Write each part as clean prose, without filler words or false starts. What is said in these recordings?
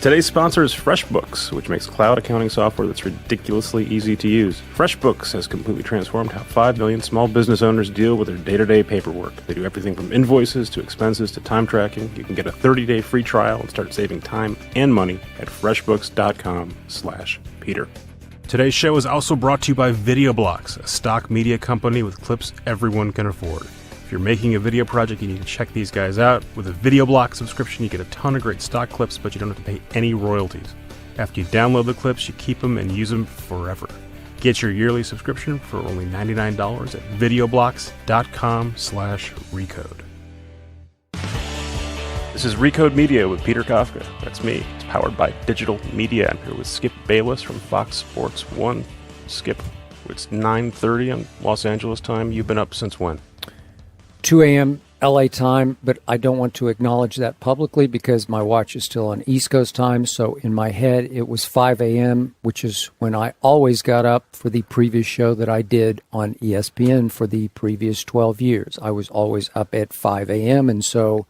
Today's sponsor is FreshBooks, which makes cloud accounting software that's ridiculously easy to use. FreshBooks has completely transformed how 5 million small business owners deal with their day-to-day paperwork. They do everything from invoices to expenses to time tracking. You can get a 30-day free trial and start saving time and money at freshbooks.com/Peter. Today's show is also brought to you by VideoBlocks, a stock media company with clips everyone can afford. If you're making a video project, you need to check these guys out. With a VideoBlock subscription, you get a ton of great stock clips, but you don't have to pay any royalties. After you download the clips, you keep them and use them forever. Get your yearly subscription for only $99 at videoblocks.com/Recode. This is Recode Media with Peter Kafka. That's me. It's powered by Digital Media. I'm here with Skip Bayless from Fox Sports 1. Skip, it's 9:30 on Los Angeles time. You've been up since when? 2 a.m. LA time, but I don't want to acknowledge that publicly because my watch is still on East Coast time. So in my head, it was 5 a.m., which is when I always got up for the previous show that I did on ESPN for the previous 12 years. I was always up at 5 a.m. And so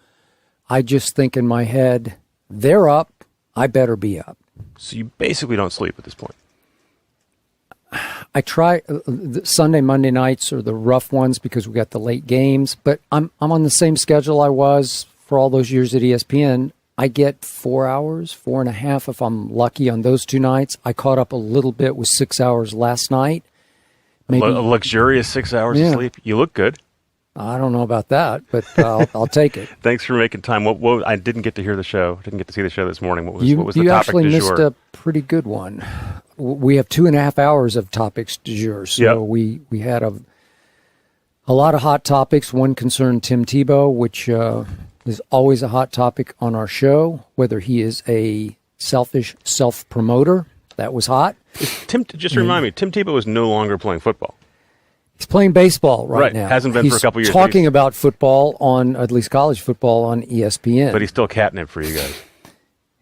I just think in my head, they're up, I better be up. So you basically don't sleep at this point. I try. Sunday, Monday nights are the rough ones because we got the late games. But I'm on the same schedule I was for all those years at ESPN. I get 4 hours, 4.5 if I'm lucky on those 2 nights. I caught up a little bit with 6 hours last night. Maybe a luxurious 6 hours of sleep. You look good. I don't know about that, but I'll take it. Thanks for making time. What I didn't get to hear the show. Didn't get to see the show this morning. What was the topic du jour? You actually missed a pretty good one. We have 2.5 hours of topics du jour. So we had a lot of hot topics. One concerned Tim Tebow, which is always a hot topic on our show, whether he is a selfish self-promoter. That was hot. Just remind me, Tim Tebow is no longer playing football. He's playing baseball right now. Hasn't been for a couple years. He's talking about football on, at least college football, on ESPN. But he's still catnip for you guys.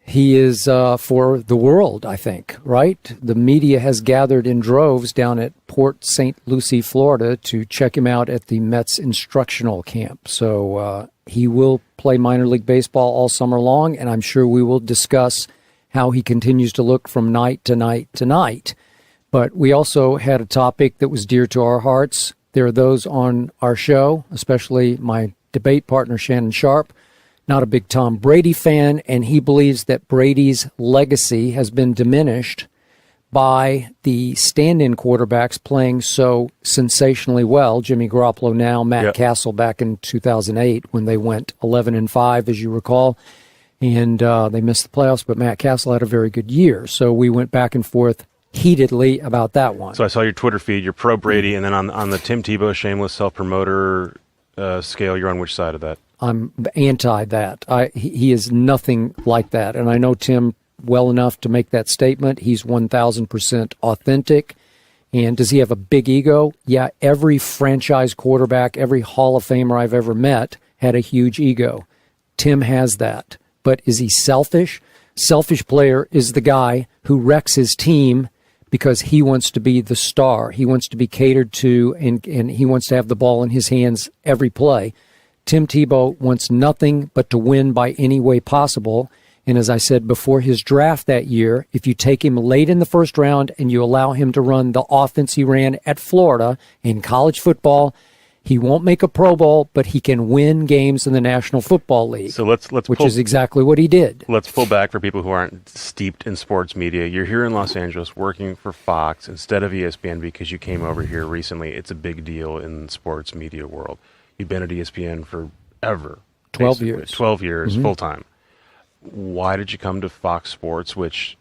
He is for the world, I think, right? The media has gathered in droves down at Port St. Lucie, Florida, to check him out at the Mets instructional camp. So he will play minor league baseball all summer long, and I'm sure we will discuss how he continues to look from night to night to night. But we also had a topic that was dear to our hearts. There are those on our show, especially my debate partner, Shannon Sharpe, not a big Tom Brady fan, and he believes that Brady's legacy has been diminished by the stand-in quarterbacks playing so sensationally well. Jimmy Garoppolo now, Matt Castle back in 2008 when they went 11-5, as you recall, and they missed the playoffs, but Matt Castle had a very good year. So we went back and forth heatedly about that one. So I saw your Twitter feed. You're pro Brady, and then on the Tim Tebow shameless self-promoter scale, you're on which side of that? I'm anti that. He is nothing like that, and I know Tim well enough to make that statement. He's 1,000% authentic. And does he have a big ego? Yeah, every franchise quarterback, every Hall of Famer I've ever met had a huge ego. Tim has that. But is he selfish? Selfish player is the guy who wrecks his team because he wants to be the star. He wants to be catered to, and he wants to have the ball in his hands every play. Tim Tebow wants nothing but to win by any way possible. And as I said before his draft that year, if you take him late in the first round and you allow him to run the offense he ran at Florida in college football, he won't make a Pro Bowl, but he can win games in the National Football League. So let's which is exactly what he did. Let's pull back for people who aren't steeped in sports media. You're here in Los Angeles working for Fox instead of ESPN because you came over here recently. It's a big deal in the sports media world. You've been at ESPN forever. 12 years. 12 years, full time. Why did you come to Fox Sports, which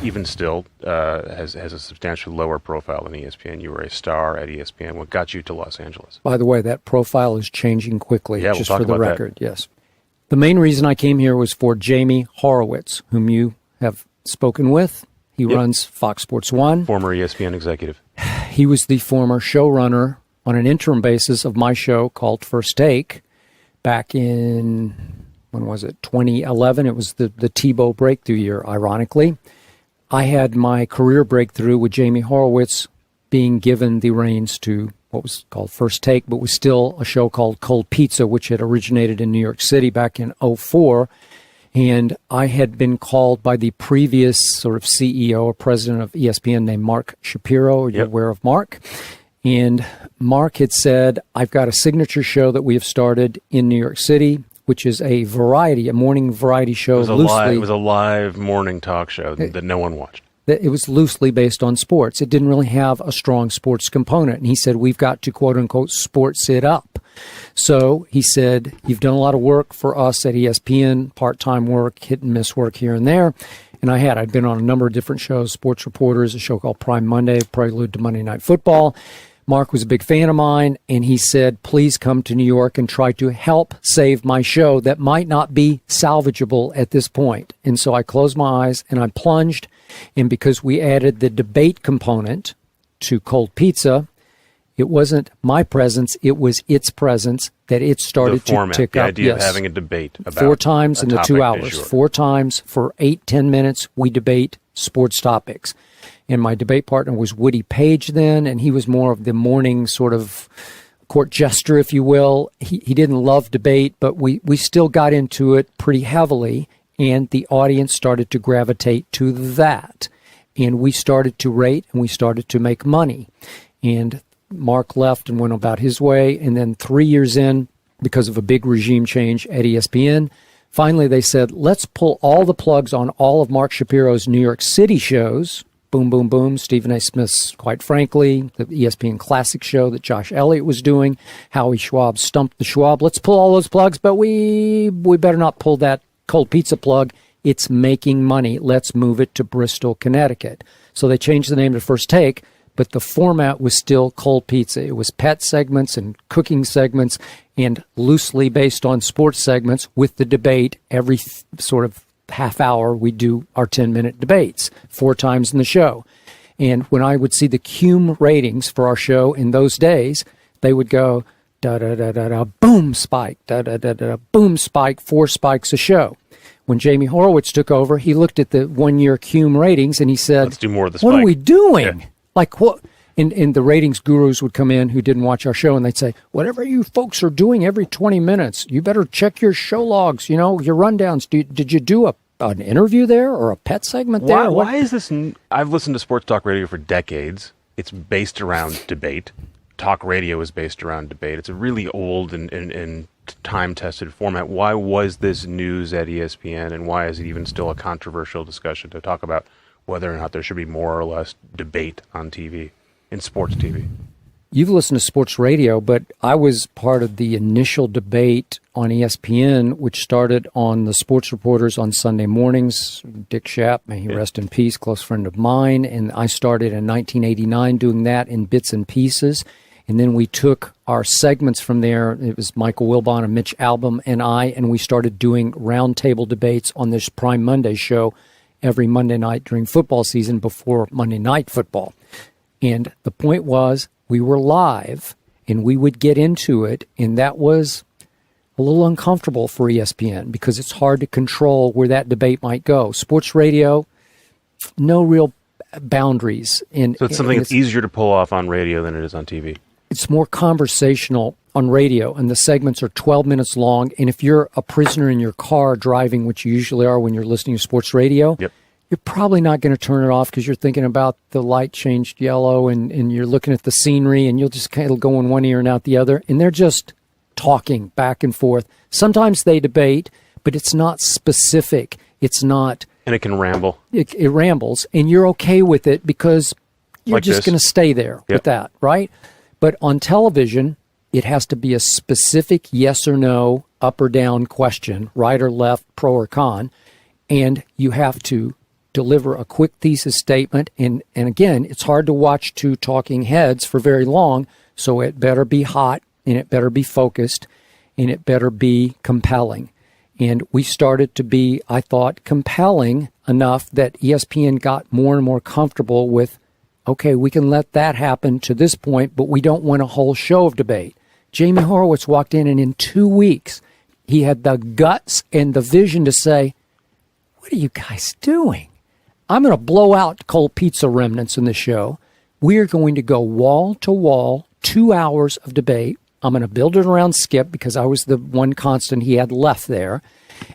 even still has a substantially lower profile than ESPN? You were a star at ESPN. What got you to Los Angeles? By the way, that profile is changing quickly, yeah, just we'll for the record. That. Yes. The main reason I came here was for Jamie Horowitz, whom you have spoken with. He runs Fox Sports 1. Former ESPN executive. He was the former showrunner on an interim basis of my show called First Take back in, when was it, 2011. It was the Tebow breakthrough year, ironically. I had my career breakthrough with Jamie Horowitz being given the reins to what was called First Take, but was still a show called Cold Pizza, which had originated in New York City back in 2004. And I had been called by the previous sort of CEO or president of ESPN named Mark Shapiro. You're aware of Mark. And Mark had said, I've got a signature show that we have started in New York City, which is a morning variety show. It was a live morning talk show that no one watched. It was loosely based on sports. It didn't really have a strong sports component. And he said, we've got to, quote unquote, sports it up. So he said, you've done a lot of work for us at ESPN, part-time work, hit and miss work here and there. And I'd been on a number of different shows, Sports Reporters, a show called Prime Monday, prelude to Monday Night Football. Mark was a big fan of mine, and he said, please come to New York and try to help save my show that might not be salvageable at this point. And so I closed my eyes and I plunged. And because we added the debate component to Cold Pizza, it wasn't my presence, it was its presence that it started to tick up. The idea of having a debate about 4 times in the 2 hours. 4 times for 8-10 minutes, we debate sports topics. And my debate partner was Woody Page then, and he was more of the morning sort of court jester, if you will. He didn't love debate, but we still got into it pretty heavily, and the audience started to gravitate to that. And we started to rate, and we started to make money. And Mark left and went about his way, and then 3 years in, because of a big regime change at ESPN, finally they said, let's pull all the plugs on all of Mark Shapiro's New York City shows. Boom, boom, boom. Stephen A. Smith's Quite Frankly, the ESPN Classic show that Josh Elliott was doing, Howie Schwab Stumped the Schwab. Let's pull all those plugs, but we better not pull that Cold Pizza plug. It's making money. Let's move it to Bristol, Connecticut. So they changed the name to First Take, but the format was still Cold Pizza. It was pet segments and cooking segments and loosely based on sports segments with the debate every sort of half hour. We do our 10-minute debates 4 times in the show. And when I would see the Cume ratings for our show in those days, they would go da-da-da-da-da, boom, spike, da-da-da-da, boom, spike, 4 spikes a show. When Jamie Horowitz took over, he looked at the one-year Cume ratings and he said, let's do more of the spike. What are we doing? Yeah. Like what? And the ratings gurus would come in who didn't watch our show and they'd say, whatever you folks are doing every 20 minutes, you better check your show logs, your rundowns. Did you do an interview there or a pet segment there? Why is this? I've listened to sports talk radio for decades. It's based around debate. Talk radio is based around debate. It's a really old and time-tested format. Why was this news at ESPN, and why is it even still a controversial discussion to talk about whether or not there should be more or less debate on TV, in sports TV? You've listened to sports radio, but I was part of the initial debate on ESPN, which started on the Sports Reporters on Sunday mornings. Dick Schaap, may he rest in peace, close friend of mine. And I started in 1989 doing that in bits and pieces. And then we took our segments from there. It was Michael Wilbon and Mitch Albom and I, and we started doing roundtable debates on this Prime Monday show every Monday night during football season before Monday Night Football. And the point was, we were live, and we would get into it, and that was a little uncomfortable for ESPN because it's hard to control where that debate might go. Sports radio, no real boundaries. So it's something that's easier to pull off on radio than it is on TV? It's more conversational on radio, and the segments are 12 minutes long, and if you're a prisoner in your car driving, which you usually are when you're listening to sports radio, you're probably not going to turn it off because you're thinking about the light changed yellow and you're looking at the scenery and you'll just kind of go in one ear and out the other. And they're just talking back and forth. Sometimes they debate, but it's not specific. It's not. And it can ramble. It rambles. And you're okay with it because you're like just going to stay there with that, right? But on television, it has to be a specific yes or no, up or down question, right or left, pro or con. And you have to deliver a quick thesis statement, and again, it's hard to watch 2 talking heads for very long, so it better be hot, and it better be focused, and it better be compelling. And we started to be, I thought, compelling enough that ESPN got more and more comfortable with, okay, we can let that happen to this point, but we don't want a whole show of debate. Jamie Horowitz walked in, and in 2 weeks, he had the guts and the vision to say, what are you guys doing? I'm going to blow out Cold Pizza remnants in the show. We are going to go wall to wall, 2 hours of debate. I'm going to build it around Skip because I was the one constant he had left there.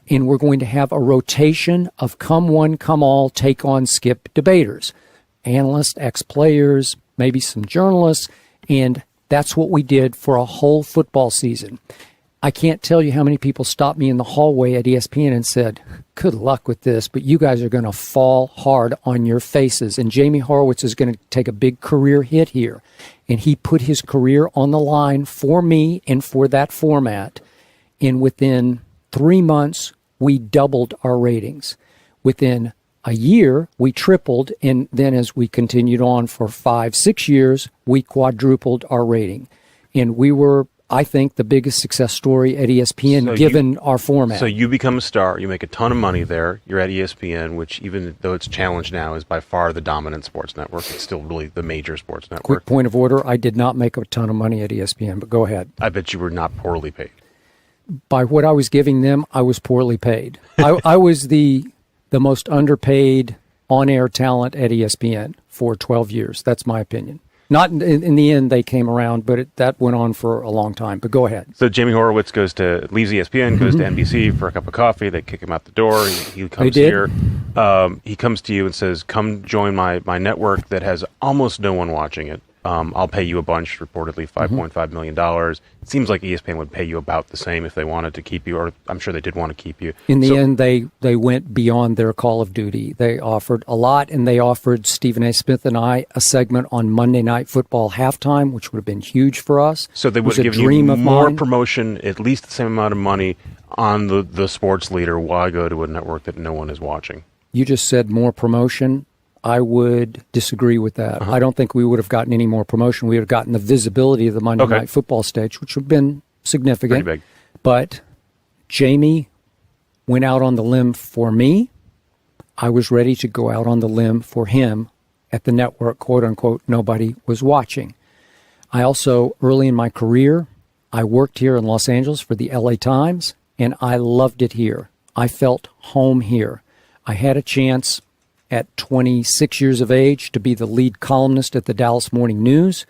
And we're going to have a rotation of come one, come all, take on Skip debaters, analysts, ex-players, maybe some journalists. And that's what we did for a whole football season. I can't tell you how many people stopped me in the hallway at ESPN and said, good luck with this, but you guys are going to fall hard on your faces. And Jamie Horowitz is going to take a big career hit here. And he put his career on the line for me and for that format. And within 3 months, we doubled our ratings. Within a year, we tripled. And then as we continued on for 5-6 years, we quadrupled our rating. And we were, I think, the biggest success story at ESPN, given our format. So you become a star. You make a ton of money there. You're at ESPN, which even though it's challenged now, is by far the dominant sports network. It's still really the major sports network. Quick point of order. I did not make a ton of money at ESPN, but go ahead. I bet you were not poorly paid. By what I was giving them, I was poorly paid. I was the most underpaid on-air talent at ESPN for 12 years. That's my opinion. Not in the end, they came around, but that went on for a long time. But go ahead. So Jamie Horowitz leaves ESPN, goes to NBC for a cup of coffee. They kick him out the door. He comes here. He comes to you and says, "Come join my network that has almost no one watching it. I'll pay you a bunch, reportedly $5.5 million. It seems like ESPN would pay you about the same if they wanted to keep you, or I'm sure they did want to keep you. In the end, they went beyond their call of duty. They offered a lot, and they offered Stephen A. Smith and I a segment on Monday Night Football halftime, which would have been huge for us. So they would have given you more promotion, at least the same amount of money on the sports leader. Why go to a network that no one is watching? You just said more promotion. I would disagree with that. I don't think we would have gotten any more promotion. We would have gotten the visibility of the Monday Night Football stage, which would have been significant. Pretty big. But Jamie went out on the limb for me. I was ready to go out on the limb for him at the network, quote unquote, nobody was watching. I also, early in my career, I worked here in Los Angeles for the LA Times, and I loved it here. I felt home here. I had a chance at 26 years of age to be the lead columnist at the Dallas Morning News.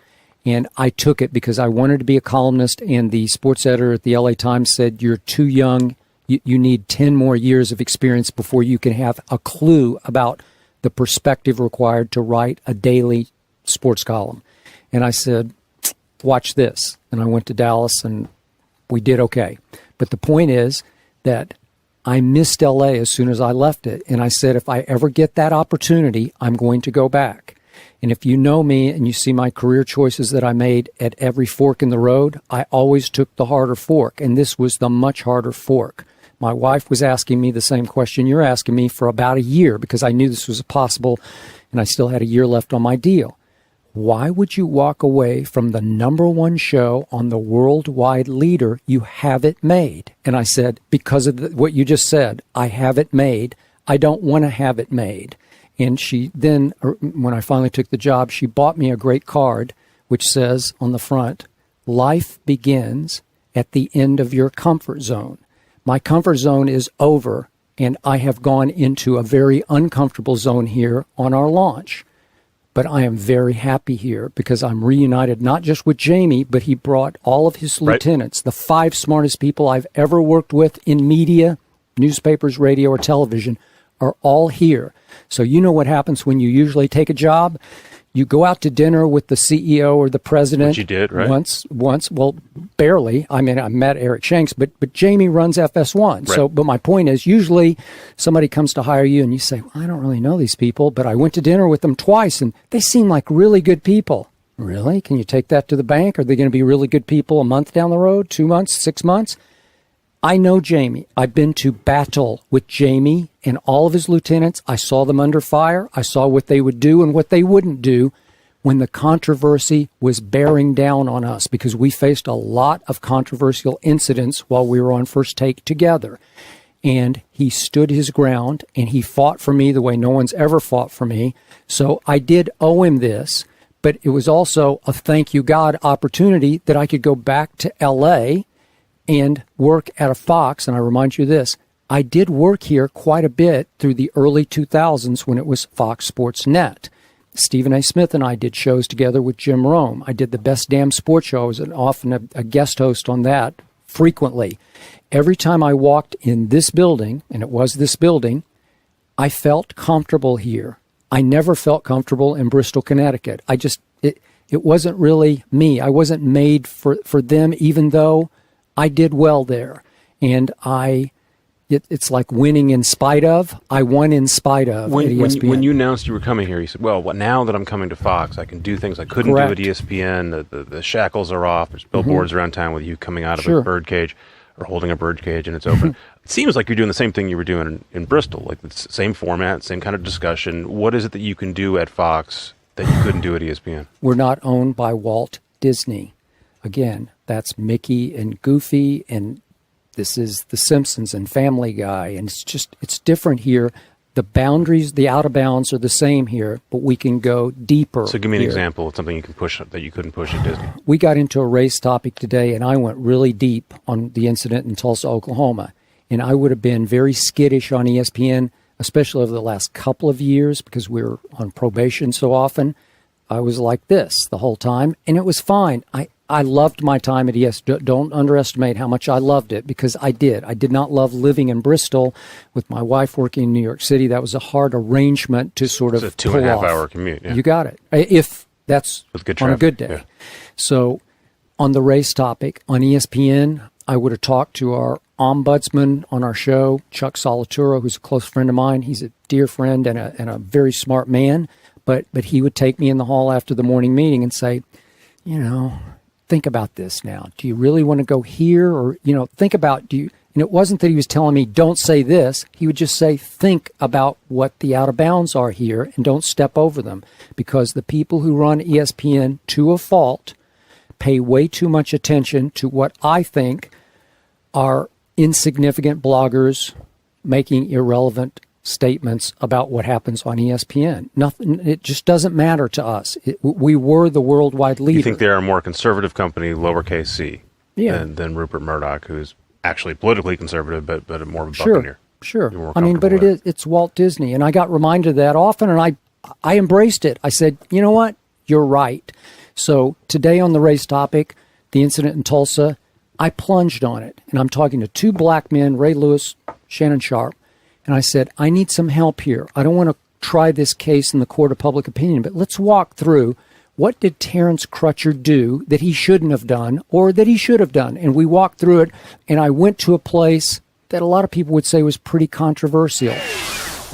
And I took it because I wanted to be a columnist. And the sports editor at the LA Times said, you're too young. You need 10 more years of experience before you can have a clue about the perspective required to write a daily sports column. And I said, watch this. And I went to Dallas and we did okay. But the point is that I missed LA as soon as I left it. And I said, if I ever get that opportunity, I'm going to go back. And if you know me and you see my career choices that I made at every fork in the road, I always took the harder fork. And this was the much harder fork. My wife was asking me the same question you're asking me for about a year because I knew this was possible and I still had a year left on my deal. Why would you walk away from the #1 show on the worldwide leader? You have it made. And I said, because of what you just said, I have it made. I don't want to have it made. And she then, when I finally took the job, she bought me a great card, which says on the front, life begins at the end of your comfort zone. My comfort zone is over, and I have gone into a very uncomfortable zone here on our launch. But I am very happy here because I'm reunited not just with Jamie, but he brought all of his lieutenants, the 5 smartest people I've ever worked with in media, newspapers, radio, or television, are all here. So you know what happens when you usually take a job? You go out to dinner with the CEO or the president. Which you did, right? Once, well, barely. I mean, I met Eric Shanks, but Jamie runs FS1. Right. So, but my point is, usually somebody comes to hire you and you say, well, I don't really know these people, but I went to dinner with them twice and they seem like really good people. Really? Can you take that to the bank? Are they going to be really good people a month down the road, 2 months, 6 months? I know Jamie. I've been to battle with Jamie and all of his lieutenants. I saw them under fire. I saw what they would do and what they wouldn't do when the controversy was bearing down on us because we faced a lot of controversial incidents while we were on First Take together. And he stood his ground and he fought for me the way no one's ever fought for me. So I did owe him this, but it was also a thank you God opportunity that I could go back to LA and work at a Fox. And I remind you this, I did work here quite a bit through the early 2000s when it was Fox Sports Net. Stephen A. Smith and I did shows together with Jim Rome. I did the Best Damn Sports Show. I was often a guest host on that frequently. Every time I walked in this building, and it was this building, I felt comfortable here. I never felt comfortable in Bristol, Connecticut. It wasn't really me. I wasn't made for them, even though I did well there. And it's like winning in spite of. I won in spite of at ESPN. When you announced you were coming here, you said, well, now that I'm coming to Fox, I can do things I couldn't do at ESPN. The shackles are off. There's billboards around town with you coming out of a birdcage or holding a birdcage, and it's open. It seems like you're doing the same thing you were doing in Bristol, like the same format, same kind of discussion. What is it that you can do at Fox that you couldn't do at ESPN? We're not owned by Walt Disney. Again, that's Mickey and Goofy, and this is The Simpsons and Family Guy, and it's different here. The boundaries, the out of bounds are the same here, but we can go deeper. So give me an example of something you can push that you couldn't push at Disney. We got into a race topic today, and I went really deep on the incident in Tulsa, Oklahoma. And I would have been very skittish on ESPN, especially over the last couple of years, because we were on probation so often. I was like this the whole time, and it was fine. I loved my time at ESPN. Don't underestimate how much I loved it, because I did. I did not love living in Bristol with my wife working in New York City. That was a hard arrangement to sort of pull off. It's a 2.5-hour commute. Yeah. You got it. If that's on a good day. Yeah. So on the race topic, on ESPN, I would have talked to our ombudsman on our show, Chuck Solituro, who's a close friend of mine. He's a dear friend and a very smart man. But he would take me in the hall after the morning meeting and say, think about this now. Do you really want to go here? Or, think about, and it wasn't that he was telling me, don't say this. He would just say, think about what the out of bounds are here and don't step over them. Because the people who run ESPN, to a fault, pay way too much attention to what I think are insignificant bloggers making irrelevant statements about what happens on ESPN. Nothing. It just doesn't matter to us. We were the worldwide leader. You think they're a more conservative company, lowercase c, than Rupert Murdoch, who's actually politically conservative, but more of a buccaneer. Sure. But it's Walt Disney, and I got reminded of that often, and I embraced it. I said, you know what? You're right. So today on the race topic, the incident in Tulsa, I plunged on it, and I'm talking to two black men, Ray Lewis, Shannon Sharpe, and I said, I need some help here. I don't want to try this case in the court of public opinion, but let's walk through what did Terrence Crutcher do that he shouldn't have done or that he should have done. And we walked through it, and I went to a place that a lot of people would say was pretty controversial.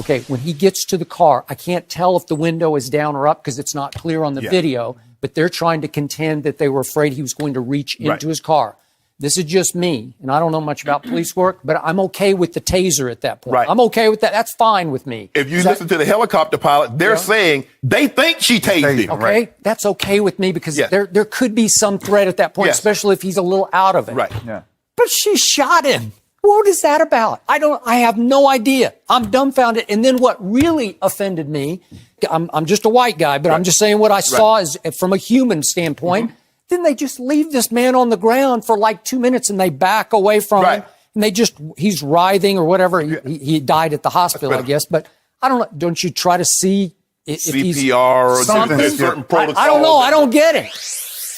Okay, when he gets to the car, I can't tell if the window is down or up because it's not clear on the video, but they're trying to contend that they were afraid he was going to reach into his car. This is just me, and I don't know much about police work, but I'm okay with the taser at that point. Right. I'm okay with that. That's fine with me. If you listen to the helicopter pilot, they're saying they think she tased him. Okay, that's okay with me because there could be some threat at that point, especially if he's a little out of it. Right. Yeah. But she shot him. What is that about? I have no idea. I'm dumbfounded. And then what really offended me, I'm just a white guy, but I'm just saying what I saw is from a human standpoint. Then they just leave this man on the ground for like 2 minutes and they back away from him. And he's writhing or whatever. He died at the hospital, I guess. But I don't know. Don't you try to see if CPR or something? Certain protocol. I don't know. I don't get it.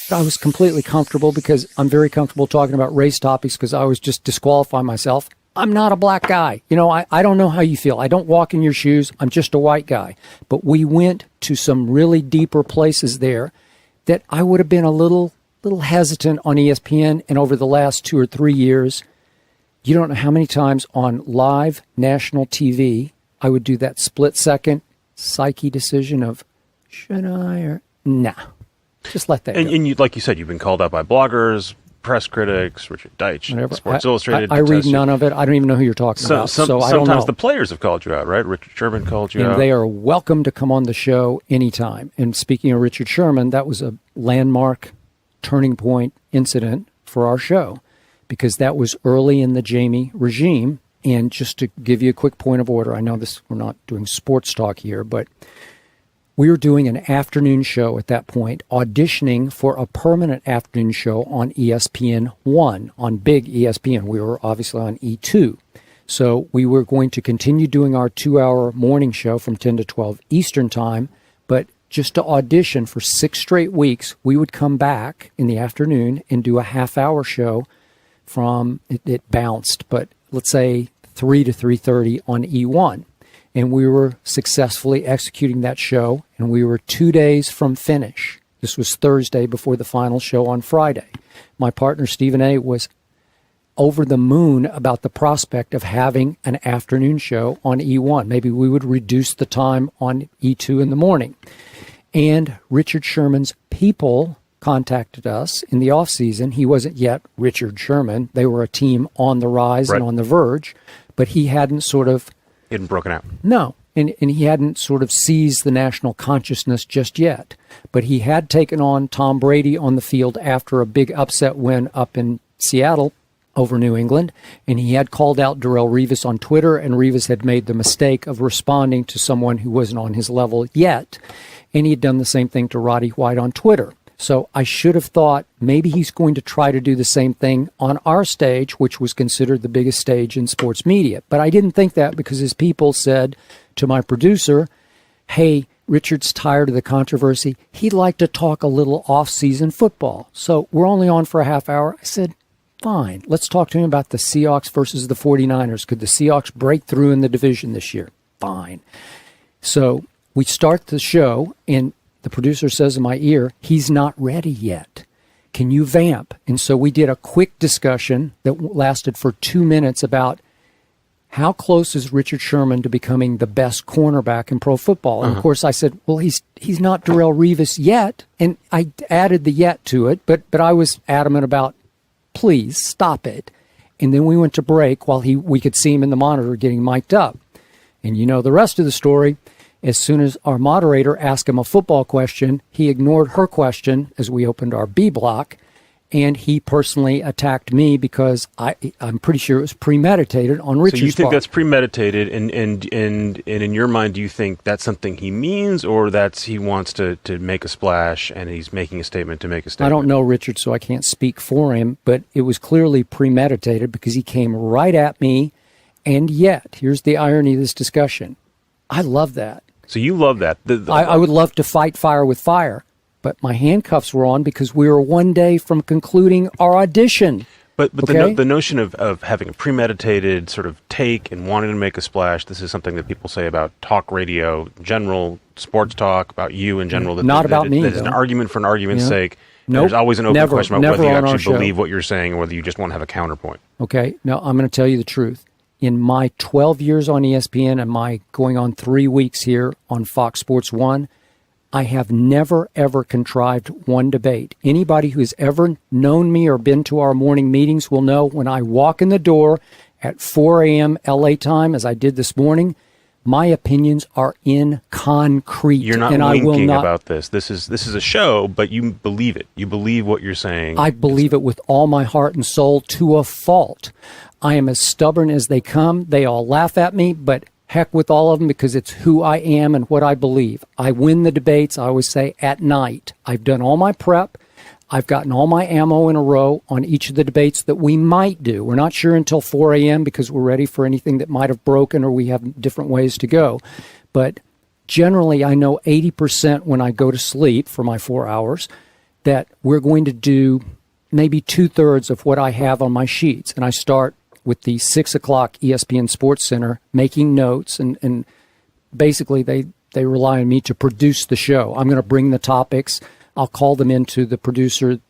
I was completely comfortable because I'm very comfortable talking about race topics because I was just disqualifying myself. I'm not a black guy. I don't know how you feel. I don't walk in your shoes. I'm just a white guy. But we went to some really deeper places there that I would have been a little hesitant on ESPN. And over the last 2 or 3 years, you don't know how many times on live national TV, I would do that split-second psyche decision of, should I or nah. Just let that go. And you, like you said, you've been called out by bloggers, press critics, Richard Deitch, Sports Illustrated. I read none of it. I don't even know who you're talking about. So I don't know. Sometimes the players have called you out, right? Richard Sherman called you out. And they are welcome to come on the show anytime. And speaking of Richard Sherman, that was a landmark turning point incident for our show because that was early in the Jamie regime. And just to give you a quick point of order, I know we're not doing sports talk here, but we were doing an afternoon show at that point, auditioning for a permanent afternoon show on ESPN1, on big ESPN. We were obviously on E2. So we were going to continue doing our 2-hour morning show from 10 to 12 Eastern time, but just to audition for 6 straight weeks. We would come back in the afternoon and do a half-hour show from, it bounced, but let's say 3 to 3:30 on E1. And we were successfully executing that show, and we were 2 days from finish. This was Thursday before the final show on Friday. My partner, Stephen A., was over the moon about the prospect of having an afternoon show on E1. Maybe we would reduce the time on E2 in the morning. And Richard Sherman's people contacted us in the off season. He wasn't yet Richard Sherman. They were a team on the rise and on the verge, but he hadn't sort of... He hadn't broken out. No, and he hadn't sort of seized the national consciousness just yet. But he had taken on Tom Brady on the field after a big upset win up in Seattle over New England, and he had called out Darrelle Revis on Twitter, and Revis had made the mistake of responding to someone who wasn't on his level yet, and he had done the same thing to Roddy White on Twitter. So I should have thought maybe he's going to try to do the same thing on our stage, which was considered the biggest stage in sports media. But I didn't think that, because his people said to my producer, hey, Richard's tired of the controversy. He'd like to talk a little off-season football. So we're only on for a half hour. I said, fine. Let's talk to him about the Seahawks versus the 49ers. Could the Seahawks break through in the division this year? Fine. So we start the show, and the producer says in my ear, he's not ready yet. Can you vamp? And so we did a quick discussion that lasted for 2 minutes about how close is Richard Sherman to becoming the best cornerback in pro football. And, of course, I said, well, he's not Darrelle Revis yet. And I added the yet to it, but I was adamant about, please stop it. And then we went to break while we could see him in the monitor getting mic'd up. And you know the rest of the story. As soon as our moderator asked him a football question, he ignored her question as we opened our B block, and he personally attacked me because I'm pretty sure it was premeditated on Richard's part. So you think that's premeditated, and in your mind, do you think that's something he means, or that's he wants to make a splash and he's making a statement to make a statement? I don't know Richard, so I can't speak for him, but it was clearly premeditated because he came right at me, and yet, here's the irony of this discussion. I love that. So you love that. I would love to fight fire with fire, but my handcuffs were on because we were 1 day from concluding our audition. But okay? the notion of having a premeditated sort of take and wanting to make a splash, this is something that people say about talk radio, general sports talk, about you in general. Not about me, That is an argument for an argument's sake. Nope. There's always an open question about whether you actually show. believe what you're saying or whether you just want to have a counterpoint. Okay, now I'm going to tell you the truth. In my 12 years on ESPN and my going on 3 weeks here on Fox Sports 1, I have never, ever contrived one debate. Anybody who's ever known me or been to our morning meetings will know when I walk in the door at 4 a.m. LA time, as I did this morning, my opinions are in concrete. You're not winking about this. This is a show, but you believe it. You believe what you're saying. I believe it with all my heart and soul to a fault. I am as stubborn as they come. They all laugh at me, but heck with all of them because it's who I am and what I believe. I win the debates, I always say, at night. I've done all my prep. I've gotten all my ammo in a row on each of the debates that we might do. We're not sure until 4 a.m. because we're ready for anything that might have broken or we have different ways to go. But generally, I know 80% when I go to sleep for my 4 hours that we're going to do maybe 2/3 of what I have on my sheets. And I start with the 6 o'clock ESPN Sports Center making notes, and basically they rely on me to produce the show. I'm going to bring the topics. I'll call them into the producer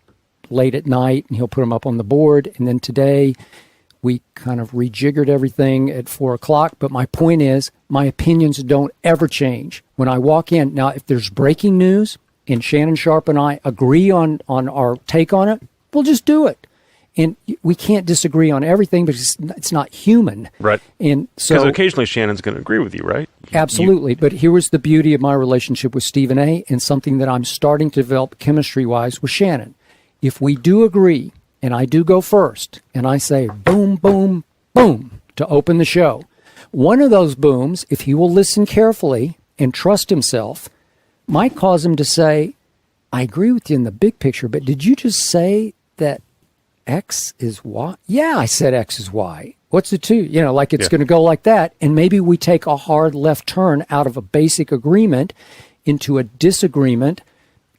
late at night, and he'll put them up on the board. And then today, we kind of rejiggered everything at 4 o'clock. But my point is, my opinions don't ever change. When I walk in, now, if there's breaking news, and Shannon Sharpe and I agree on our take on it, we'll just do it. And we can't disagree on everything because it's not human. Right. And so because occasionally Shannon's going to agree with you, right? Absolutely. But here was the beauty of my relationship with Stephen A. and something that I'm starting to develop chemistry-wise with Shannon. If we do agree, and I do go first, and I say boom, boom, boom to open the show, one of those booms, if he will listen carefully and trust himself, might cause him to say, I agree with you in the big picture, but did you just say that X is Y? Yeah, I said X is Y. What's the two? You know, like it's going to go like that. And maybe we take a hard left turn out of a basic agreement. into a disagreement.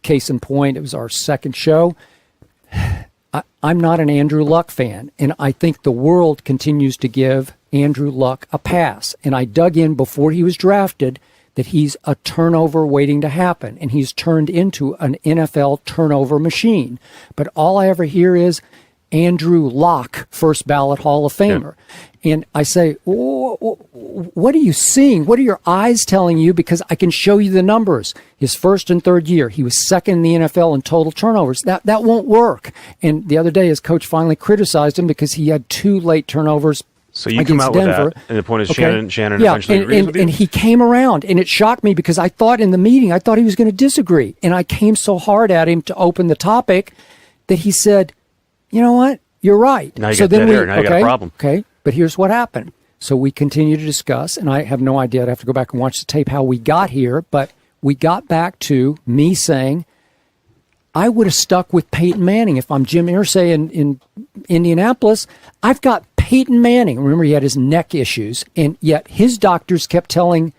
Case in point, it was our second show. I'm not an Andrew Luck fan, and I think the world continues to give Andrew Luck a pass. And I dug in before he was drafted that he's a turnover waiting to happen, and he's turned into an NFL turnover machine. But all I ever hear is Andrew Luck, first ballot Hall of Famer. Yeah. And I say, what are you seeing? What are your eyes telling you? Because I can show you the numbers. His first and third year, he was second in the NFL in total turnovers. That won't work. And the other day, his coach finally criticized him because he had 2 late turnovers. So you come out Denver. with that, and the point is Okay. Shannon eventually agrees with you? And he came around, and it shocked me because I thought in the meeting, I thought he was going to disagree. And I came so hard at him to open the topic that he said, you know what? You're right. Now you got dead air. Now you got a problem. Okay, but here's what happened. So we continue to discuss, and I have no idea. I'd have to go back and watch the tape how we got here, but we got back to me saying, I would have stuck with Peyton Manning. If I'm Jim Irsay in Indianapolis, I've got Peyton Manning. Remember, he had his neck issues, and yet his doctors kept telling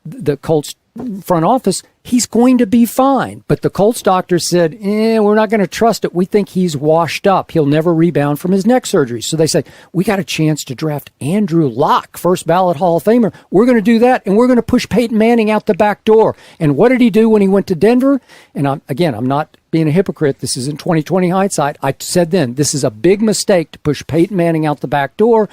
the Colts front office, he's going to be fine. But the Colts doctor said, we're not going to trust it. We think he's washed up. He'll never rebound from his neck surgery. So they say, we got a chance to draft Andrew Luck, first ballot Hall of Famer. We're going to do that, and we're going to push Peyton Manning out the back door. And what did he do when he went to Denver? And I'm not being a hypocrite. This is in 2020 hindsight. I said then, this is a big mistake to push Peyton Manning out the back door,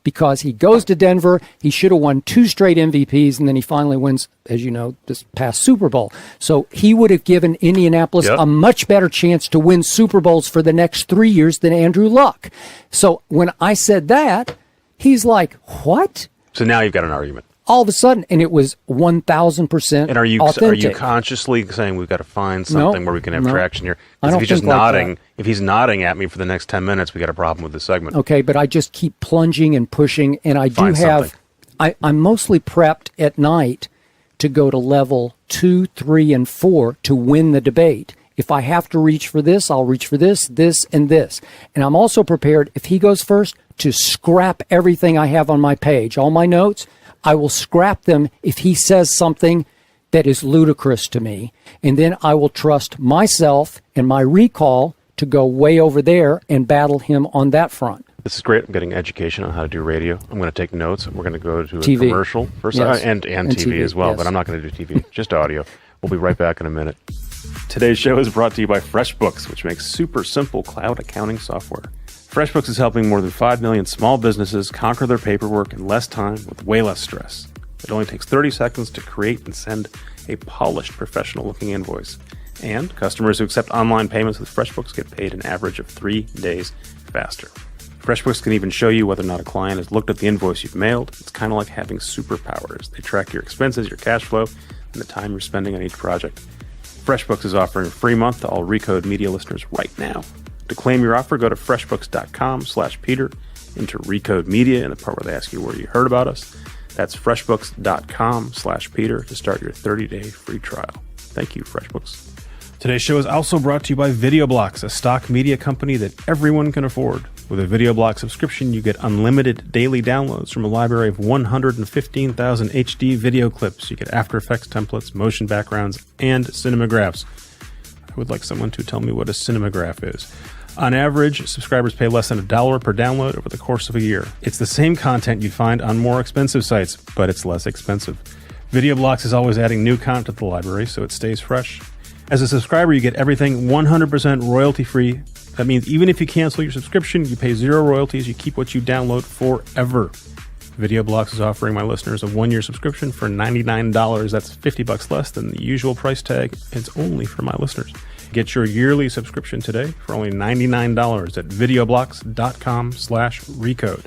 because he goes to Denver, he should have won 2 straight MVPs, and then he finally wins, as you know, this past Super Bowl. So he would have given Indianapolis a much better chance to win Super Bowls for the next 3 years than Andrew Luck. So when I said that, he's like, what? So now you've got an argument. All of a sudden, and it was 1,000% And are you consciously saying we've got to find something where we can have traction here? Because if he's just nodding, if he's nodding at me for the next 10 minutes, we got a problem with this segment. Okay, but I just keep plunging and pushing, and I do have. I'm mostly prepped at night to go to level 2, 3, and 4 to win the debate. If I have to reach for this, I'll reach for this, this, and this. And I'm also prepared, if he goes first, to scrap everything I have on my page, all my notes. I will scrap them if he says something that is ludicrous to me. And then I will trust myself and my recall to go way over there and battle him on that front. This is great. I'm getting education on how to do radio. I'm going to take notes. We're going to go to a TV. Commercial first, and TV as well, but I'm not going to do TV, just audio. We'll be right back in a minute. Today's show is brought to you by FreshBooks, which makes super simple cloud accounting software. FreshBooks is helping more than 5 million small businesses conquer their paperwork in less time with way less stress. It only takes 30 seconds to create and send a polished, professional-looking invoice. And customers who accept online payments with FreshBooks get paid an average of 3 days faster. FreshBooks can even show you whether or not a client has looked at the invoice you've mailed. It's kind of like having superpowers. They track your expenses, your cash flow, and the time you're spending on each project. FreshBooks is offering a free month to all Recode Media listeners right now. To claim your offer, go to freshbooks.com/Peter, enter Recode Media in the part where they ask you where you heard about us. That's freshbooks.com/Peter to start your 30-day free trial. Thank you, FreshBooks. Today's show is also brought to you by VideoBlocks, a stock media company that everyone can afford. With a VideoBlock subscription, you get unlimited daily downloads from a library of 115,000 HD video clips. You get After Effects templates, motion backgrounds, and cinemagraphs. I would like someone to tell me what a cinemagraph is. On average, subscribers pay less than $1 per download over the course of a year. It's the same content you'd find on more expensive sites, but it's less expensive. VideoBlocks is always adding new content to the library, so it stays fresh. As a subscriber, you get everything 100% royalty-free. That means even if you cancel your subscription, you pay 0 royalties. You keep what you download forever. VideoBlocks is offering my listeners a 1-year subscription for $99. That's $50 less than the usual price tag. It's only for my listeners. Get your yearly subscription today for only $99 at videoblocks.com/recode.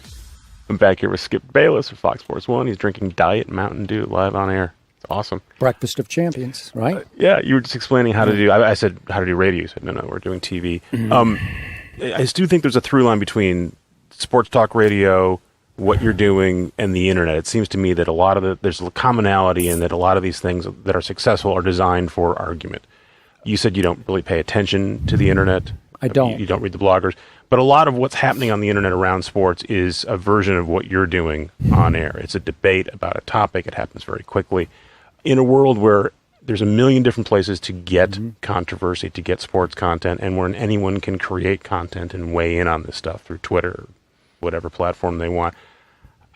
I'm back here with Skip Bayless of Fox Sports 1. He's drinking Diet Mountain Dew live on air. It's awesome. Breakfast of champions, right? Yeah, you were just explaining how to do, I said, how to do radio. You said, no, we're doing TV. I do think there's a through line between sports talk radio, what you're doing, and the internet. It seems to me that there's a commonality in that a lot of these things that are successful are designed for argument. You said you don't really pay attention to the internet. I don't. You don't read the bloggers. But a lot of what's happening on the internet around sports is a version of what you're doing on air. It's a debate about a topic. It happens very quickly. In a world where there's a million different places to get controversy, to get sports content, and when anyone can create content and weigh in on this stuff through Twitter, or whatever platform they want.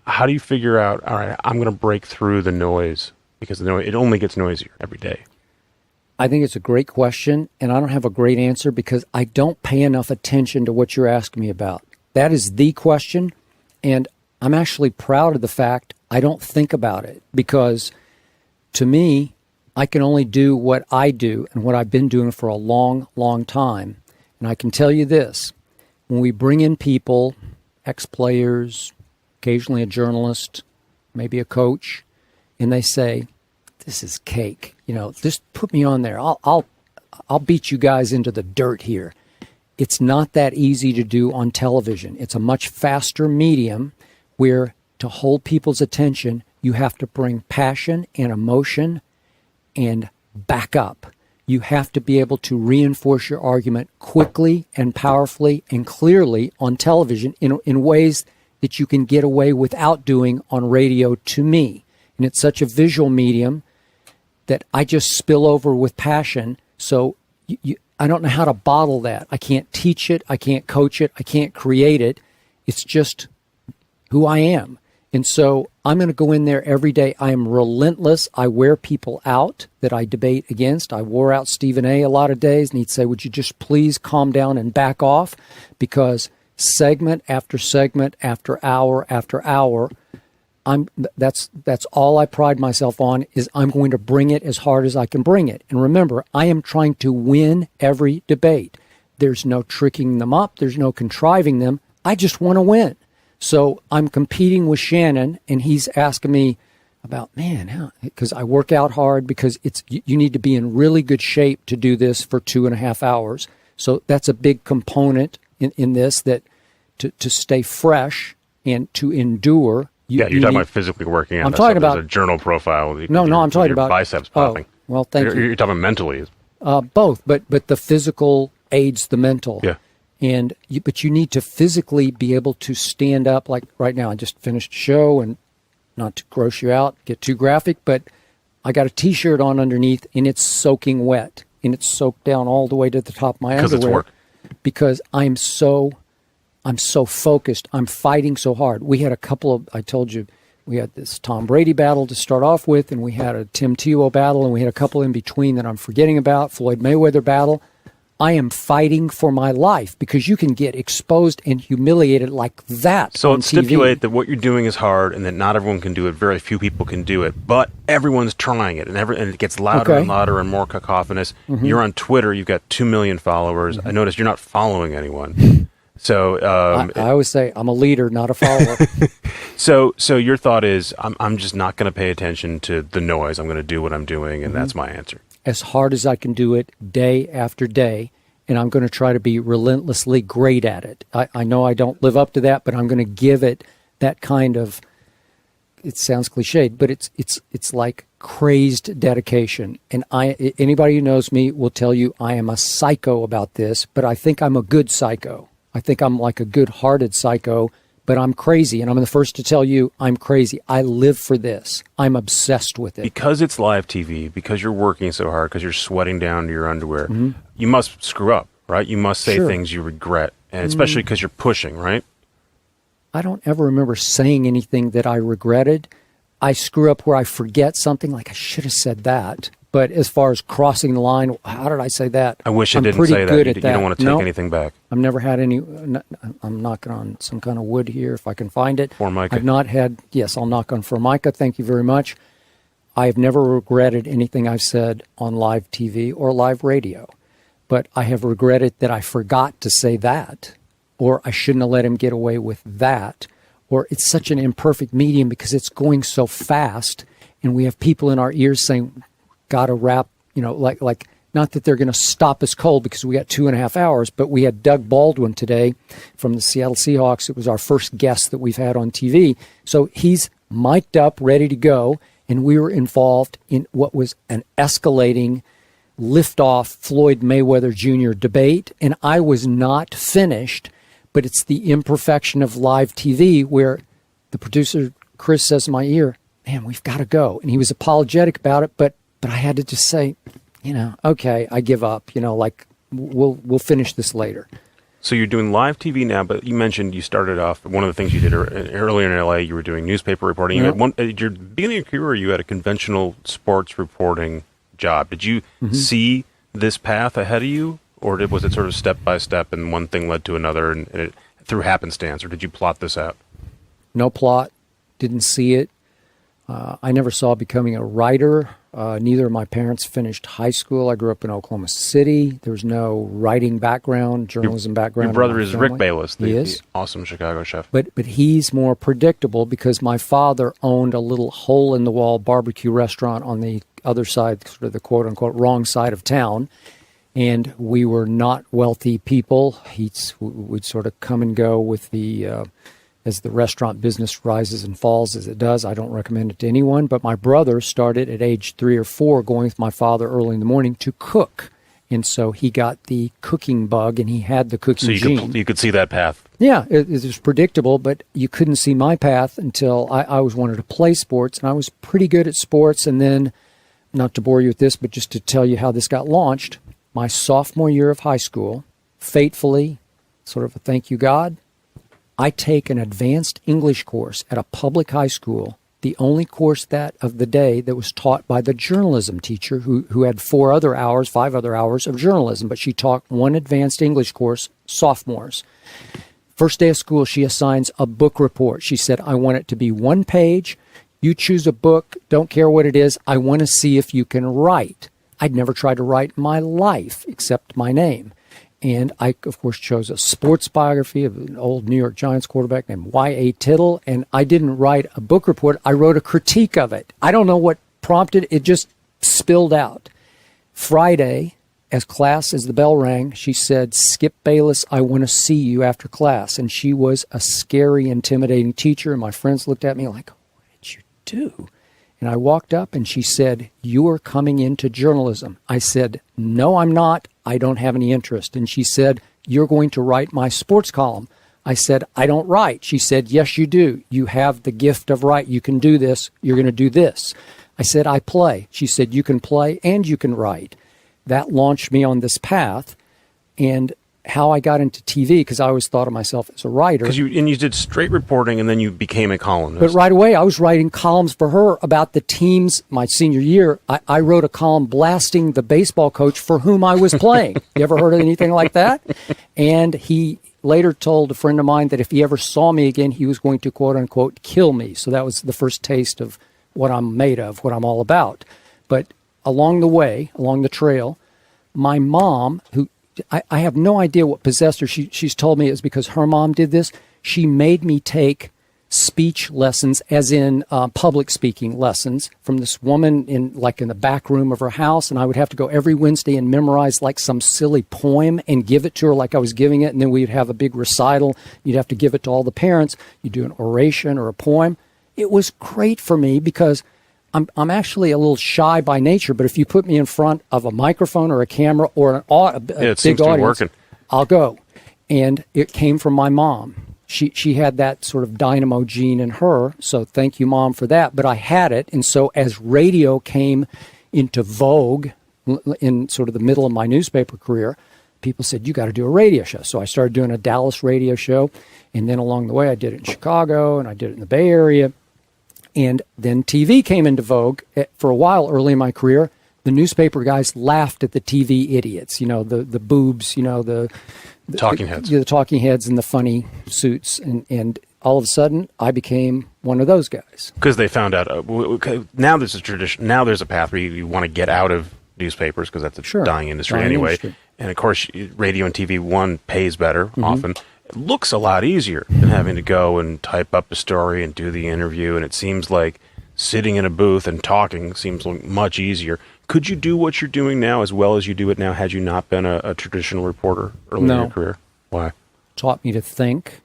How do you figure out, all right, I'm going to break through the noise, because the noise, it only gets noisier every day? I think it's a great question, and I don't have a great answer because I don't pay enough attention to what you're asking me about. That is the question, and I'm actually proud of the fact I don't think about it, because to me, I can only do what I do and what I've been doing for a long, long time. And I can tell you this, when we bring in people, ex-players, occasionally a journalist, maybe a coach, and they say, this is cake. Just put me on there. I'll beat you guys into the dirt here. It's not that easy to do on television. It's a much faster medium where to hold people's attention, you have to bring passion and emotion and back up. You have to be able to reinforce your argument quickly and powerfully and clearly on television in ways that you can get away without doing on radio, to me. And it's such a visual medium that I just spill over with passion. So I don't know how to bottle that. I can't teach it. I can't coach it. I can't create it. It's just who I am. And so I'm going to go in there every day. I am relentless. I wear people out that I debate against. I wore out Stephen A. lot of days, and he'd say, would you just please calm down and back off? Because segment after segment after hour, that's all I pride myself on, is I'm going to bring it as hard as I can bring it. And remember, I am trying to win every debate. There's no tricking them up. There's no contriving them. I just want to win. So I'm competing with Shannon, and he's asking me about, man, how, because I work out hard, because you need to be in really good shape to do this for 2.5 hours. So that's a big component in this, that to stay fresh and to endure. You're talking about physically working out. I'm talking about a journal profile. No, I'm talking about biceps popping. Oh, well, thank you. You're talking mentally. Both, but the physical aids the mental. Yeah. But you need to physically be able to stand up. Like right now, I just finished a show, and not to gross you out, get too graphic, but I got a T-shirt on underneath, and it's soaking wet, and it's soaked down all the way to the top of my underwear. Because it's work. Because I'm so focused. I'm fighting so hard. We had a couple of, I told you, we had this Tom Brady battle to start off with, and we had a Tim Tebow battle, and we had a couple in between that I'm forgetting about, Floyd Mayweather battle. I am fighting for my life, because you can get exposed and humiliated like that. So on let's stipulate TV. that what you're doing is hard, and that not everyone can do it. Very few people can do it, but everyone's trying it, and it gets louder and louder and more cacophonous. Mm-hmm. You're on Twitter. You've got 2 million followers. Mm-hmm. I noticed you're not following anyone. So I always say I'm a leader, not a follower. So your thought is, I'm just not going to pay attention to the noise. I'm going to do what I'm doing, and that's my answer. As hard as I can do it day after day, and I'm going to try to be relentlessly great at it. I know I don't live up to that, but I'm going to give it that kind of, it sounds cliched, but it's like crazed dedication. And anybody who knows me will tell you I am a psycho about this, but I think I'm a good psycho. I think I'm like a good-hearted psycho, but I'm crazy, and I'm the first to tell you I'm crazy. I live for this. I'm obsessed with it. Because it's live TV, because you're working so hard, because you're sweating down to your underwear, you must screw up, right? You must say things you regret, and especially because you're pushing, right? I don't ever remember saying anything that I regretted. I screw up where I forget something, like I should have said that. But as far as crossing the line, how did I say that? I wish I I'm didn't pretty say good that. at You don't want to take anything back. I've never had any. I'm knocking on some kind of wood here if I can find it. Formica. I've not had. Yes, I'll knock on Formica. Thank you very much. I've never regretted anything I've said on live TV or live radio, but I have regretted that I forgot to say that, or I shouldn't have let him get away with that, or it's such an imperfect medium because it's going so fast, and we have people in our ears saying, "Got to wrap." Like not that they're going to stop us cold because we got 2.5 hours, but we had Doug Baldwin today from the Seattle Seahawks. It was our first guest that we've had on TV. So he's mic'd up, ready to go, and we were involved in what was an escalating liftoff Floyd Mayweather Jr. debate, and I was not finished, but it's the imperfection of live TV where the producer, Chris, says in my ear, man, we've got to go. And he was apologetic about it, but But I had to just say, okay, I give up. Like we'll finish this later. So you're doing live TV now, but you mentioned you started off, one of the things you did earlier in LA, you were doing newspaper reporting. You had at your beginning of your career, you had a conventional sports reporting job. Did you see this path ahead of you, or was it sort of step by step and one thing led to another and it, through happenstance, or did you plot this out? No plot, didn't see it. I never saw becoming a writer. Neither of my parents finished high school. I grew up in Oklahoma City. There was no writing background, journalism background. Your brother is Rick Bayless, the awesome Chicago chef. But he's more predictable because my father owned a little hole-in-the-wall barbecue restaurant on the other side, sort of the quote-unquote wrong side of town. And we were not wealthy people. He would sort of come and go with the... as the restaurant business rises and falls as it does. I don't recommend it to anyone, but my brother started at age 3 or 4 going with my father early in the morning to cook. And so he got the cooking bug, and he had the cooking gene. So you could see that path. Yeah, it was predictable, but you couldn't see my path until I always wanted to play sports, and I was pretty good at sports. And then, not to bore you with this, but just to tell you how this got launched, my sophomore year of high school, fatefully, sort of a thank you, God, I take an advanced English course at a public high school, the only course that of the day that was taught by the journalism teacher who had 5 other hours of journalism, but she taught one advanced English course, sophomores. First day of school, she assigns a book report. She said, I want it to be 1 page. You choose a book, don't care what it is. I want to see if you can write. I'd never tried to write in my life except my name. And I, of course, chose a sports biography of an old New York Giants quarterback named Y.A. Tittle. And I didn't write a book report. I wrote a critique of it. I don't know what prompted it. Just spilled out. Friday, as the bell rang, she said, Skip Bayless, I want to see you after class. And she was a scary, intimidating teacher. And my friends looked at me like, what did you do? And I walked up and she said, you are coming into journalism. I said, no, I'm not. I don't have any interest. And she said, you're going to write my sports column. I said, I don't write. She said, yes, you do. You have the gift of write. You can do this. You're going to do this. I said, I play. She said, you can play and you can write. That launched me on this path. And how I got into TV, because I always thought of myself as a writer. Because you did straight reporting, and then you became a columnist. But right away, I was writing columns for her about the teams. My senior year, I wrote a column blasting the baseball coach for whom I was playing. You ever heard of anything like that? And he later told a friend of mine that if he ever saw me again, he was going to, quote unquote, kill me. So that was the first taste of what I'm made of, what I'm all about. But along the way, along the trail, my mom, who I have no idea what possessed her. She's told me it's because her mom did this. She made me take speech lessons, as in public speaking lessons, from this woman in the back room of her house. And I would have to go every Wednesday and memorize like some silly poem and give it to her like I was giving it. And then we'd have a big recital. You'd have to give it to all the parents. You do an oration or a poem. It was great for me because I'm actually a little shy by nature, but if you put me in front of a microphone or a camera or a big audience, I'll go. And it came from my mom. She had that sort of dynamo gene in her, so thank you, Mom, for that. But I had it, and so as radio came into vogue in sort of the middle of my newspaper career, people said, you got to do a radio show. So I started doing a Dallas radio show, and then along the way I did it in Chicago, and I did it in the Bay Area. And then TV came into vogue. For a while early in my career, the newspaper guys laughed at the TV idiots, the boobs, the talking heads. The talking heads and the funny suits. And all of a sudden, I became one of those guys. Because they found out, now there's a tradition, now there's a path where you want to get out of newspapers because that's a dying industry anyway. And of course, radio and TV, one, pays better often. It looks a lot easier than having to go and type up a story and do the interview, and it seems like sitting in a booth and talking seems much easier. Could you do what you're doing now as well as you do it now had you not been a traditional reporter early in your career? Why? Taught me to think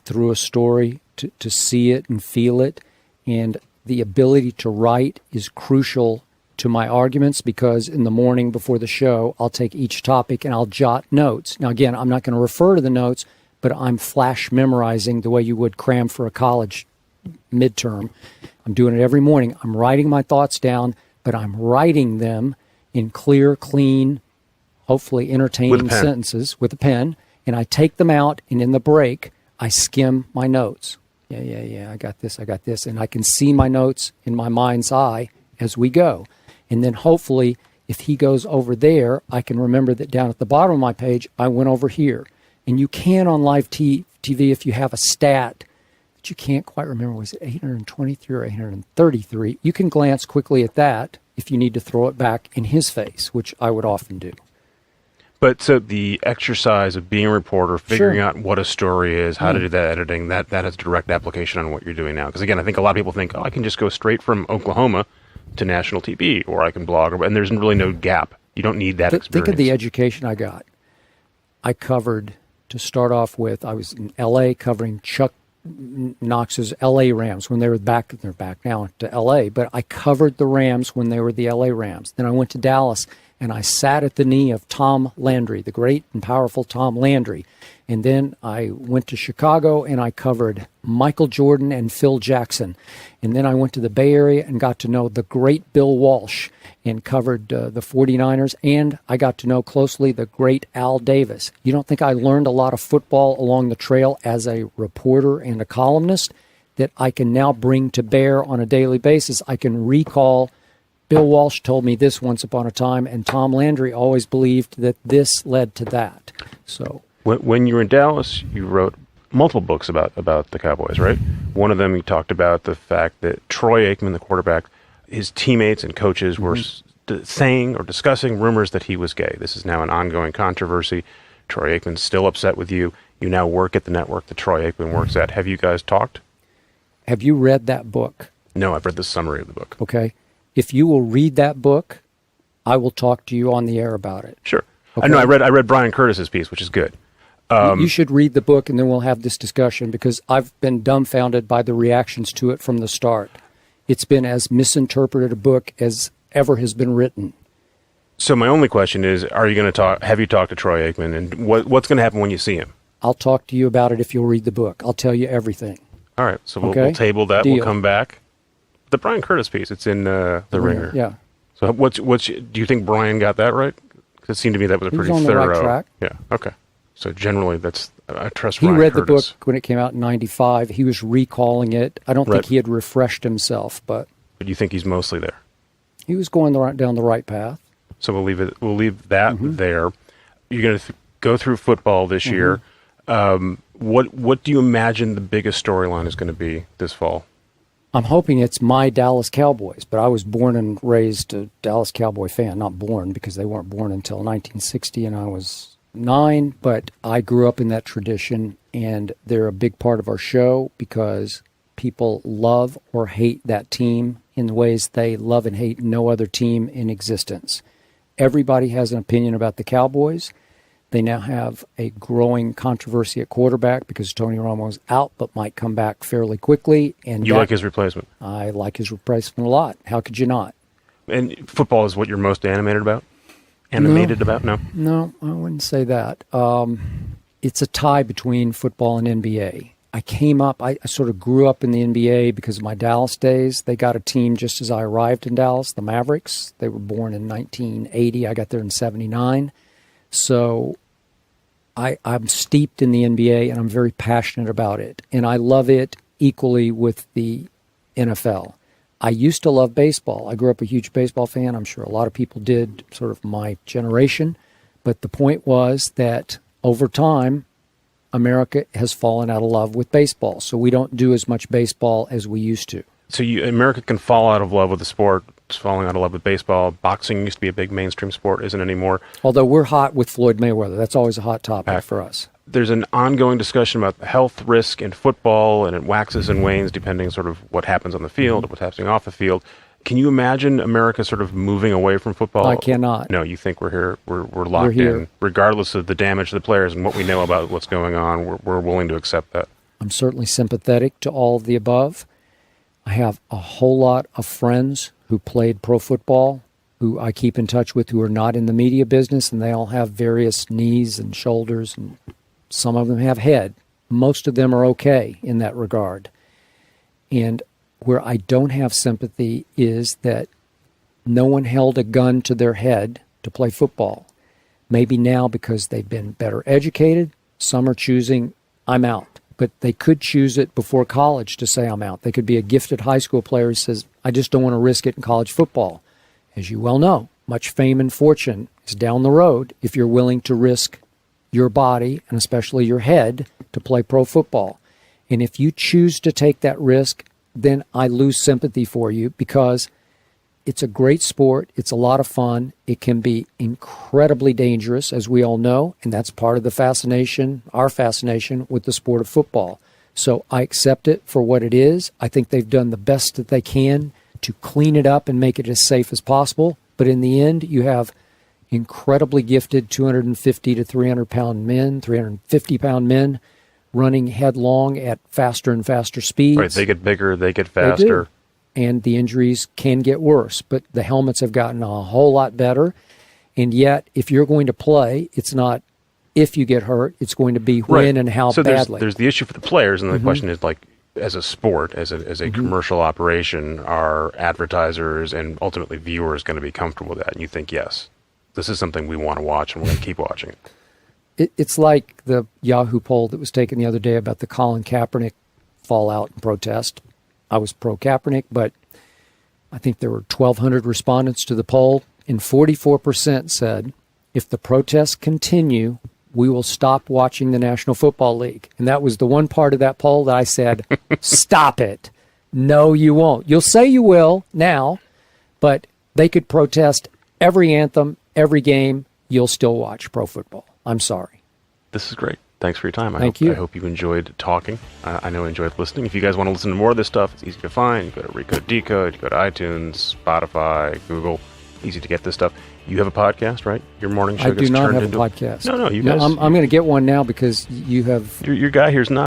through a story, to see it and feel it, and the ability to write is crucial to my arguments because in the morning before the show, I'll take each topic and I'll jot notes. Now, again, I'm not going to refer to the notes, but I'm flash memorizing the way you would cram for a college midterm. I'm doing it every morning. I'm writing my thoughts down. but I'm writing them in clear, clean, hopefully entertaining sentences with a pen, and I take them out, and in the break, I skim my notes. Yeah, I got this, and I can see my notes in my mind's eye as we go. And then hopefully, if he goes over there, I can remember that down at the bottom of my page, I went over here. And you can on live TV, if you have a stat that you can't quite remember, was it 823 or 833? You can glance quickly at that if you need to throw it back in his face, which I would often do. But so the exercise of being a reporter, figuring out what a story is, how to do that editing, that has direct application on what you're doing now. Because again, I think a lot of people think, I can just go straight from Oklahoma to national TV, or I can blog, and there's really no gap. You don't need that experience. Think of the education I got. I covered, to start off with, I was in L.A. covering Chuck Knox's L.A. Rams when they were back. They're back now to L.A., but I covered the Rams when they were the L.A. Rams. Then I went to Dallas, and I sat at the knee of Tom Landry, the great and powerful Tom Landry. And then I went to Chicago, and I covered Michael Jordan and Phil Jackson. And then I went to the Bay Area and got to know the great Bill Walsh and covered the 49ers. And I got to know closely the great Al Davis. You don't think I learned a lot of football along the trail as a reporter and a columnist that I can now bring to bear on a daily basis? I can recall Bill Walsh told me this once upon a time, and Tom Landry always believed that this led to that. So when you were in Dallas, you wrote multiple books about the Cowboys, right? One of them, you talked about the fact that Troy Aikman, the quarterback, his teammates and coaches were saying or discussing rumors that he was gay. This is now an ongoing controversy. Troy Aikman's still upset with you. You now work at the network that Troy Aikman works at. Have you guys talked? Have you read that book? No, I've read the summary of the book. Okay. If you will read that book, I will talk to you on the air about it. Sure. Okay? I know. I read Brian Curtis's piece, which is good. You should read the book, and then we'll have this discussion, because I've been dumbfounded by the reactions to it from the start. It's been as misinterpreted a book as ever has been written. So my only question is, are you going to talk? Have you talked to Troy Aikman, and what's going to happen when you see him? I'll talk to you about it if you'll read the book. I'll tell you everything. All right. So we'll table that. Deal. We'll come back. The Brian Curtis piece. It's in the Ringer. Yeah. So do you think Brian got that right? Because it seemed to me that was a pretty on thorough. The right track. Yeah. Okay. So generally, I trust He Brian read Curtis. the book when it came out in '95. He was recalling it. I don't think he had refreshed himself, but you think he's mostly there? He was going down the right path. So we'll leave it. We'll leave that there. You're going to go through football this year. What do you imagine the biggest storyline is going to be this fall? I'm hoping it's my Dallas Cowboys, but I was born and raised a Dallas Cowboy fan. Not born, because they weren't born until 1960, and I was 9, but I grew up in that tradition, and they're a big part of our show because people love or hate that team in ways they love and hate no other team in existence. Everybody has an opinion about the Cowboys. They now have a growing controversy at quarterback because Tony Romo's out, but might come back fairly quickly. And you like his replacement? I like his replacement a lot. How could you not? And football is what you're most animated about? No, I wouldn't say that. It's a tie between football and NBA. I sort of grew up in the NBA because of my Dallas days. They got a team just as I arrived in Dallas, the Mavericks. They were born in 1980. I got there in 79. So I'm steeped in the NBA, and I'm very passionate about it. And I love it equally with the NFL. I used to love baseball. I grew up a huge baseball fan. I'm sure a lot of people did, sort of my generation. But the point was that over time, America has fallen out of love with baseball. So we don't do as much baseball as we used to. So America can fall out of love with the sport. It's falling out of love with baseball. Boxing used to be a big mainstream sport, isn't anymore. Although we're hot with Floyd Mayweather. That's always a hot topic for us. There's an ongoing discussion about health risk in football, and it waxes and wanes depending sort of what happens on the field or what's happening off the field. Can you imagine America sort of moving away from football? I cannot. No, you think we're here, we're locked in, regardless of the damage to the players and what we know about what's going on, we're willing to accept that. I'm certainly sympathetic to all of the above. I have a whole lot of friends who played pro football, who I keep in touch with, who are not in the media business, and they all have various knees and shoulders, and some of them have head. Most of them are okay in that regard. And where I don't have sympathy is that no one held a gun to their head to play football. Maybe now, because they've been better educated, some are choosing, I'm out. But they could choose it before college to say, I'm out. They could be a gifted high school player who says, I just don't want to risk it in college football. As you well know, much fame and fortune is down the road if you're willing to risk your body, and especially your head, to play pro football. And if you choose to take that risk, then I lose sympathy for you, because it's a great sport. It's a lot of fun. It can be incredibly dangerous, as we all know, and that's part of the fascination, our fascination with the sport of football. So I accept it for what it is. I think they've done the best that they can to clean it up and make it as safe as possible. But in the end, you have incredibly gifted 250 to 300-pound men, 350-pound men running headlong at faster and faster speeds. Right, they get bigger, they get faster. They do. And the injuries can get worse, but the helmets have gotten a whole lot better. And yet, if you're going to play, it's not if you get hurt, it's going to be when and how badly. There's the issue for the players, and the question is, like, as a sport, as a commercial operation, are advertisers and ultimately viewers going to be comfortable with that? And you think, yes, this is something we want to watch, and we're going to keep watching it. It's like the Yahoo poll that was taken the other day about the Colin Kaepernick fallout and protest. I was pro-Kaepernick, but I think there were 1,200 respondents to the poll, and 44% said, if the protests continue, we will stop watching the National Football League. And that was the one part of that poll that I said, stop it. No, you won't. You'll say you will now, but they could protest every anthem, every game. You'll still watch pro football. I'm sorry. This is great. Thanks for your time. Thank you. I hope you enjoyed talking. I know I enjoyed listening. If you guys want to listen to more of this stuff, it's easy to find. You go to Recode Decode, you go to iTunes, Spotify, Google. Easy to get this stuff. You have a podcast, right? Your morning show I gets do not turned have into a podcast. No, you guys. I'm going to get one now because you have... Your guy here's not.